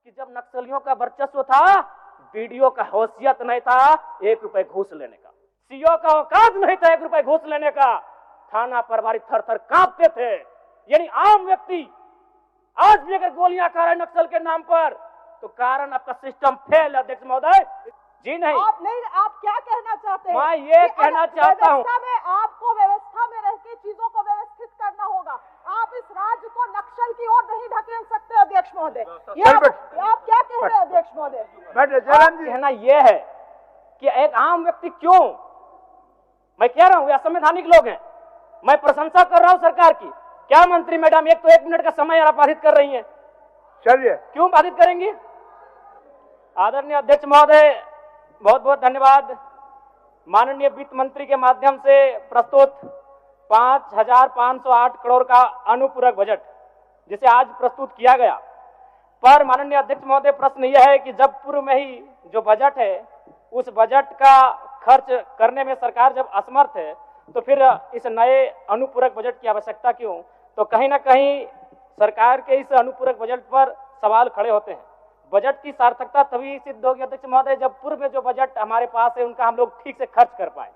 कि जब नक्सलियों का वर्चस्व था, बीडीओ का हैसियत नहीं था 1 रुपए घूस लेने का, सीओ का औकात नहीं था 1 रुपए घूस लेने का, थाना प्रभारी थर थर कांपते थे। यानी आम व्यक्ति आज भी अगर गोलियां खा रहे नक्सल के नाम पर, तो कारण आपका सिस्टम फेल है अध्यक्ष महोदय। जी नहीं, आप क्या कहना चाहते हैं? मैं ये कहना चाहता हूँ, आपको व्यवस्था में रह के चीजों को व्यवस्थित करना होगा। आप इस राज्य को नक्सल की ओर नहीं ढकेल सकते अध्यक्ष महोदय। आप क्या कह रहे हैं अध्यक्ष महोदय? कहना यह है कि एक आम व्यक्ति क्यों, मैं कह रहा हूँ असंवैधानिक लोग हैं, मैं प्रशंसा कर रहा हूँ सरकार की। क्या मंत्री मैडम एक तो 1 मिनट का समय आप बाधित कर रही हैं, चलिए क्यों बाधित करेंगी? आदरणीय अध्यक्ष महोदय बहुत बहुत धन्यवाद। माननीय वित्त मंत्री के माध्यम से प्रस्तुत 5,508 करोड़ का अनुपूरक बजट जिसे आज प्रस्तुत किया गया, पर माननीय अध्यक्ष महोदय प्रश्न यह है कि जब पूर्व में ही जो बजट है उस बजट का खर्च करने में सरकार जब असमर्थ है, तो फिर इस नए अनुपूरक बजट की आवश्यकता क्यों? तो कहीं ना कहीं सरकार के इस अनुपूरक बजट पर सवाल खड़े होते हैं। बजट की सार्थकता तभी सिद्ध होगी अध्यक्ष महोदय जब पूर्व में जो बजट हमारे पास है उनका हम लोग ठीक से खर्च कर पाए।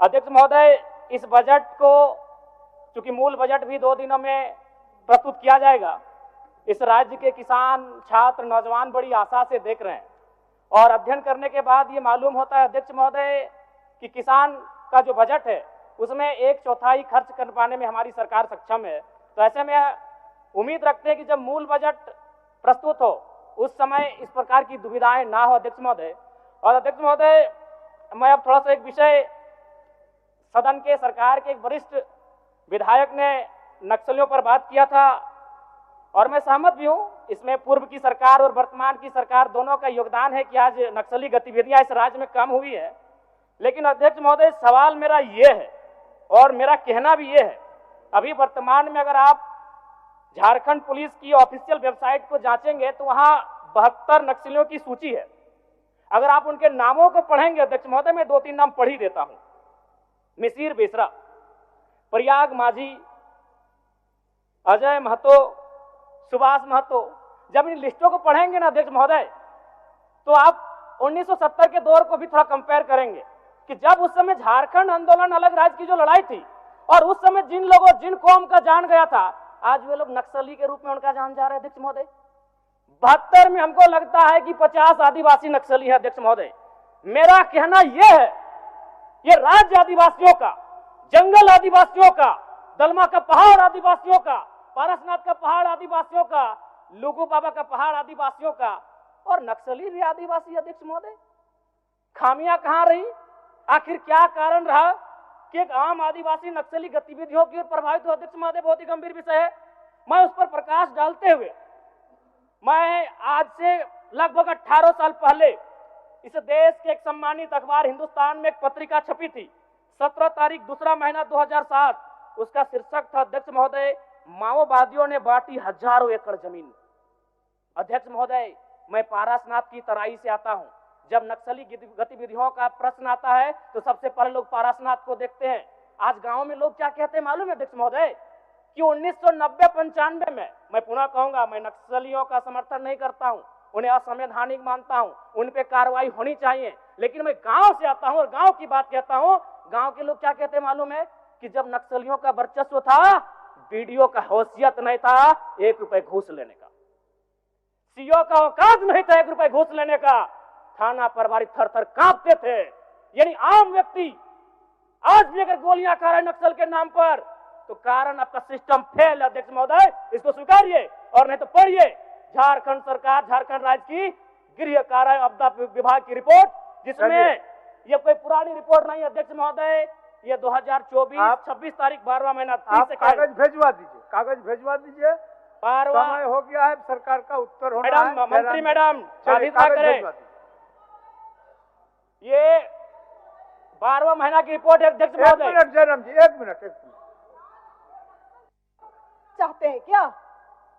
अध्यक्ष महोदय इस बजट को चूंकि मूल बजट भी 2 दिनों में प्रस्तुत किया जाएगा, इस राज्य के किसान, छात्र, नौजवान बड़ी आशा से देख रहे हैं और अध्ययन करने के बाद ये मालूम होता है अध्यक्ष महोदय कि किसान का जो बजट है उसमें 1/4 खर्च कर पाने में हमारी सरकार सक्षम है। तो ऐसे में उम्मीद रखते हैं कि जब मूल बजट प्रस्तुत हो उस समय इस प्रकार की दुविधाएं ना हो अध्यक्ष महोदय। और अध्यक्ष महोदय मैं अब थोड़ा सा एक विषय, सदन के सरकार के एक वरिष्ठ विधायक ने नक्सलियों पर बात किया था और मैं सहमत भी हूं, इसमें पूर्व की सरकार और वर्तमान की सरकार दोनों का योगदान है कि आज नक्सली गतिविधियां इस राज्य में कम हुई है। लेकिन अध्यक्ष महोदय सवाल मेरा ये है और मेरा कहना भी ये है, अभी वर्तमान में अगर आप झारखंड पुलिस की ऑफिशियल वेबसाइट को जांचेंगे तो वहां 72 नक्सलियों की सूची है। अगर आप उनके नामों को पढ़ेंगे अध्यक्ष महोदय, मैं 2-3 नाम पढ़ ही देता हूं। मिसिर बेसरा, प्रयाग माझी, अजय महतो, सुभाष महतो। जब इन लिस्टों को पढ़ेंगे ना अध्यक्ष महोदय, तो आप 1970 के दौर को भी थोड़ा कंपेयर करेंगे कि जब उस समय झारखंड आंदोलन अलग राज्य की जो लड़ाई थी और उस समय जिन लोगों, जिन कौम का जान गया था, आज वे लोग नक्सली के रूप में उनका जान जा रहे हैं अध्यक्ष महोदय। 72 में हमको लगता है कि 50 आदिवासी नक्सली है अध्यक्ष महोदय। मेरा कहना यह है, ये राज्य आदिवासियों का, जंगल आदिवासियों का, दलमा का पहाड़ आदिवासियों का, पारसनाथ का पहाड़ आदिवासियों का, लुगू बाबा का पहाड़ आदिवासियों का, और नक्सली भी आदिवासी अध्यक्ष महोदय। खामियां कहां रही? आखिर क्या कारण रहा कि एक आम आदिवासी नक्सली गतिविधियों की ओर प्रभावित हो? अध्यक्ष महोदय बहुत ही गंभीर विषय है। मैं उस पर प्रकाश डालते हुए, मैं आज से लगभग 18 साल पहले इस देश के एक सम्मानित अखबार हिंदुस्तान में एक पत्रिका छपी थी, 17 तारीख 2रा महीना 2007। उसका शीर्षक था अध्यक्ष महोदय, माओवादियों ने बांटी हजारों एकड़ जमीन। अध्यक्ष महोदय मैं पारसनाथ की तराई से आता हूं। जब नक्सली गतिविधियों का प्रश्न आता है तो सबसे पहले लोग पारसनाथ को देखते हैं। आज गांव में लोग क्या कहते हैं मालूम है अध्यक्ष महोदय कि 1990-95 में, मैं पुनः कहूंगा, मैं नक्सलियों का समर्थन नहीं करता हूं, उन्हें असंवैधानिक मानता हूं, उन पे कार्रवाई होनी चाहिए, लेकिन मैं गांव से आता हूं और गांव की बात कहता हूं। गांव के लोग क्या कहते हैं मालूम है कि जब नक्सलियों का वर्चस्व था, बीडीओ का हैसियत नहीं था 1 रुपए घूस लेने का, सीओ का औकात नहीं था 1 रुपए घूस लेने का, थाना प्रभारी थर थर कांपते थे। यानी आम व्यक्ति आज भी अगर गोलियां खा रहे नक्सल के नाम पर, तो कारण आपका सिस्टम फेल है अध्यक्ष महोदय, इसको स्वीकारिए और नहीं तो पढ़िए झारखंड सरकार, झारखंड राज्य की गृह कार्य आपदा विभाग की रिपोर्ट, जिसमें यह कोई पुरानी रिपोर्ट नहीं अध्यक्ष महोदय, ये 2024 26 तारीख 12वां महीना 30 से कागज भिजवा दीजिए, कागज भिजवा दीजिए। 12वां समय हो गया है, सरकार का उत्तर होना है। मंत्री मैडम करें, ये 12वां महीना की रिपोर्ट है अध्यक्ष महोदय। 1 मिनट जयराम जी, 1 मिनट चाहते हैं क्या?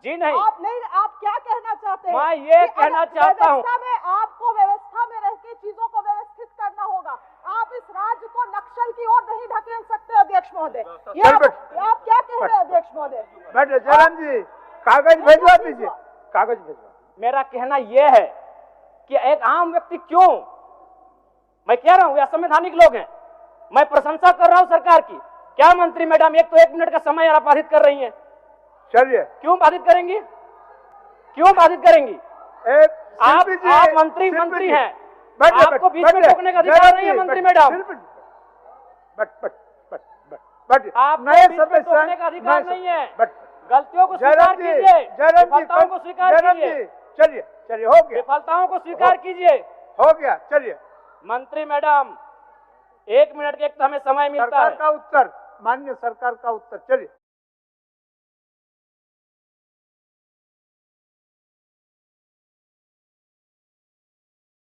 जी नहीं, आप क्या कहना चाहते हैं? मैं ये कहना चाहता हूँ, आपको व्यवस्था में रह के चीजों को व्यवस्थित करना होगा। आप इस राज्य को नक्सल की ओर नहीं ढकेल सकते अध्यक्ष महोदय। आप क्या कह रहे हैं अध्यक्ष महोदय? बैठे जयराम जी, कागज भिजवा दीजिए, कागज भिजवा। मेरा कहना यह है कि एक आम व्यक्ति क्यों, मैं कह रहा हूं ये असंवैधानिक लोग हैं, मैं प्रशंसा कर रहा हूं सरकार की। क्या मंत्री मैडम एक तो 1 मिनट का समय आप बाधित कर रही हैं, चलिए क्यों बाधित करेंगी, क्यों बाधित करेंगी? आप मंत्री हैं, आपको बीच में टोकने का अधिकार नहीं है मंत्री मैडम। आप नए बीच में टोकने का अधिकार नहीं है। गलतियों को स्वीकार कीजिए, विफलताओं को स्वीकार कीजिए। चलिए चलिए हो गया, विफलताओं को स्वीकार कीजिए। हो गया, चलिए। मंत्री मैडम 1 मिनट के एक तो हमें समय मिलता है। सरकार का उत्तर, माननीय सरकार का उत्तर, चलिए।